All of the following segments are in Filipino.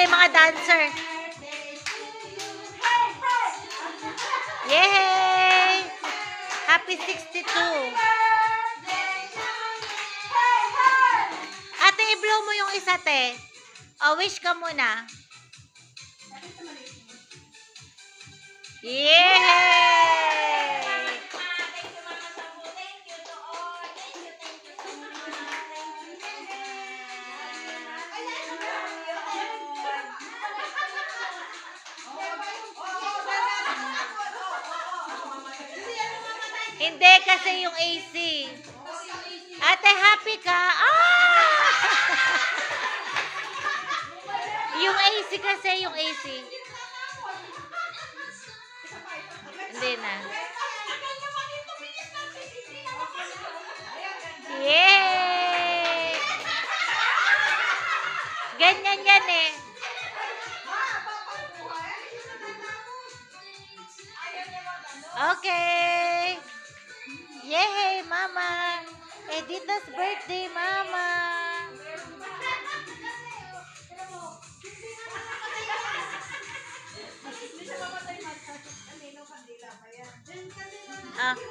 may mga dancer. Yay! Happy 62. Ate, i-blow mo yung isa, te. O, wish ka muna. Yay! Hindi, kasi yung AC. Ate, happy ka? Ah! Yung AC kasi, yung AC. Hindi na. Yay! Ganyan yan eh. Okay. Yay, Mama. Edita's birthday, Mama.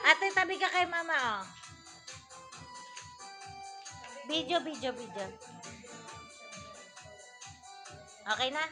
Ate, tabi ka kay Mama, oh. Video. Okay na?